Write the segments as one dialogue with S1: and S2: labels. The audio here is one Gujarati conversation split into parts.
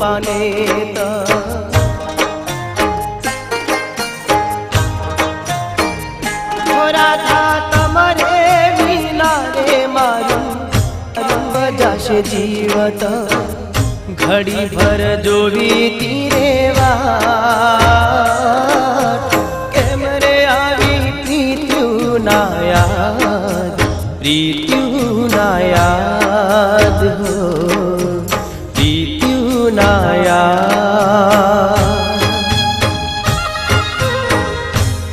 S1: કૃપાને રાધા તમારે વિના રે મારું જાશે જીવત ઘડી ભર જોવી તીરેવા કેમ રે આવી પ્રીત્યું ના યાદ પ્રીત્યું ના યાદ હો પ્રીત્યું ના યાદ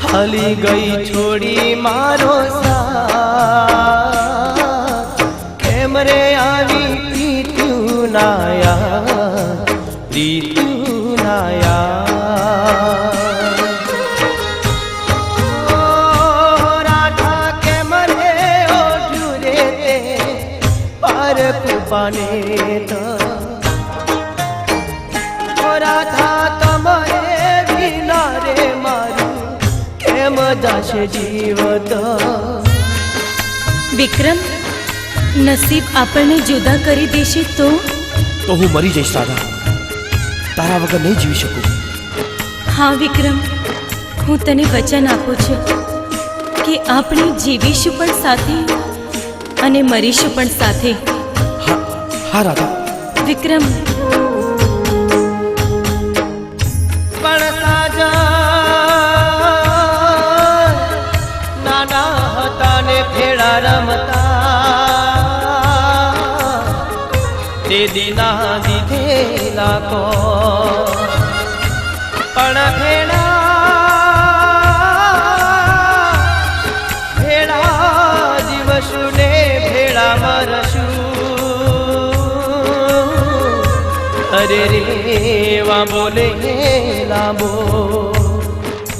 S1: હાલી ગઈ છોડી મારો સાથ કેમ રે આવી પ્રીત્યું ના યાદ પ્રીત્યું ના યાદ રાધા કેમ રે ઓઢ્યું રે તે પાર કૃપાને રાધા તમારે વિના રે મારું કેમ જાશે જીવત
S2: વિક્રમ નસીબ આપણને જુદા કરી દેશે તો
S3: હું મરી જઈશ રાધા, તારા વગર નહીં જીવી શકું.
S2: હા વિક્રમ, હું તને વચન આપું છું કે આપણે જીવીશું પણ સાથે અને મરીશું પણ સાથે.
S3: હા રાધા.
S2: વિક્રમ
S1: પણ સાજા નાના હતા ને ફેરા રમતા તે દીના દીધેલા કો પણ ભેળા દિવસું ને ભેળા મરશું. અરે રે વા બોલે લાંબો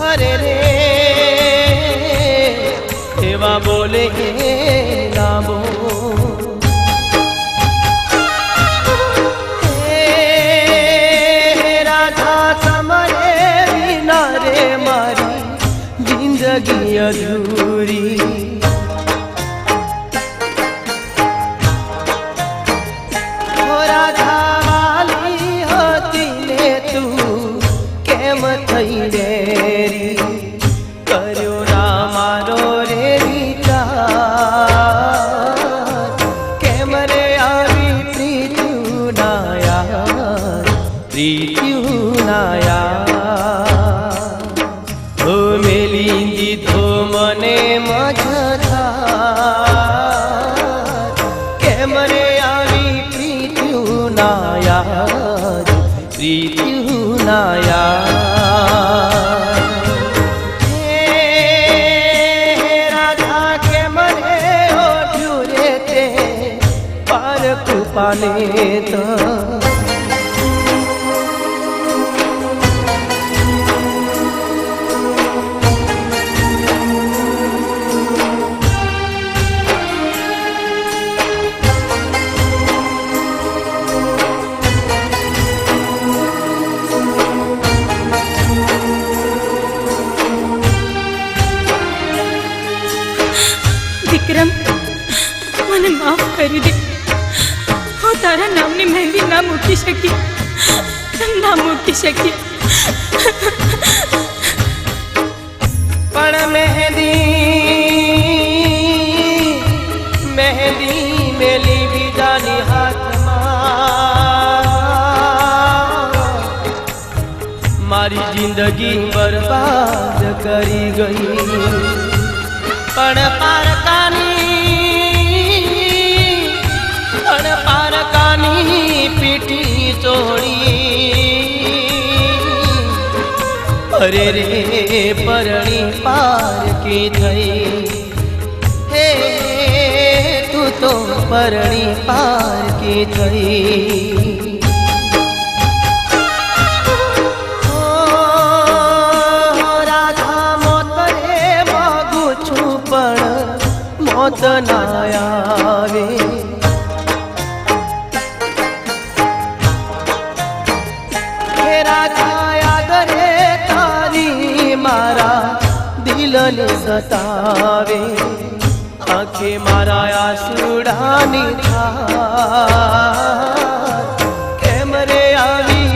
S1: અરે રે એવા બોલે લાંબો રાધા તમારે વિના રે મારી જિંદગી અધૂરી. થઈ રેરી કર્યો ના મારો રે વિચાર કેમ રે આવી પ્રીત્યું ના યાર પ્રીત્યું ના યાર હો મેલી દીધો મને મજધાર કેમ રે આવી પ્રીત્યું ના યાર પ્રીત્યું ના યાર. કૃપાને
S2: વિક્રમ મને માફ કરી દે, તારા નામની મહેંદી ના મૂકી શકી.
S1: પણ મહેંદી મેલી બીજાની હાથમાં મારી જિંદગી બરબાદ કરી ગઈ. પણ પારકાની પીઠી ચોળી અરે રે પરણી પારકી થઈ. હે તું તો પરણી પારકી થઈ. રાધા મોત રે માગું છું પણ મોત ના આવે. મારા દિલને સતાવે આંખે મારા આસુડાની ધાર કેમ રે આવી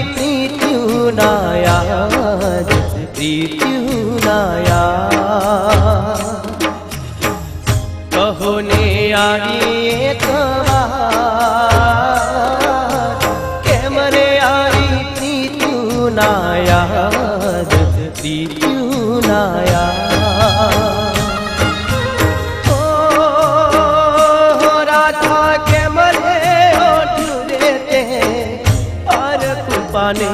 S1: ના યાદ દીધું ના યાદ ઓ રાધા કે મરે ઓઠ રે તે અર કૃપાને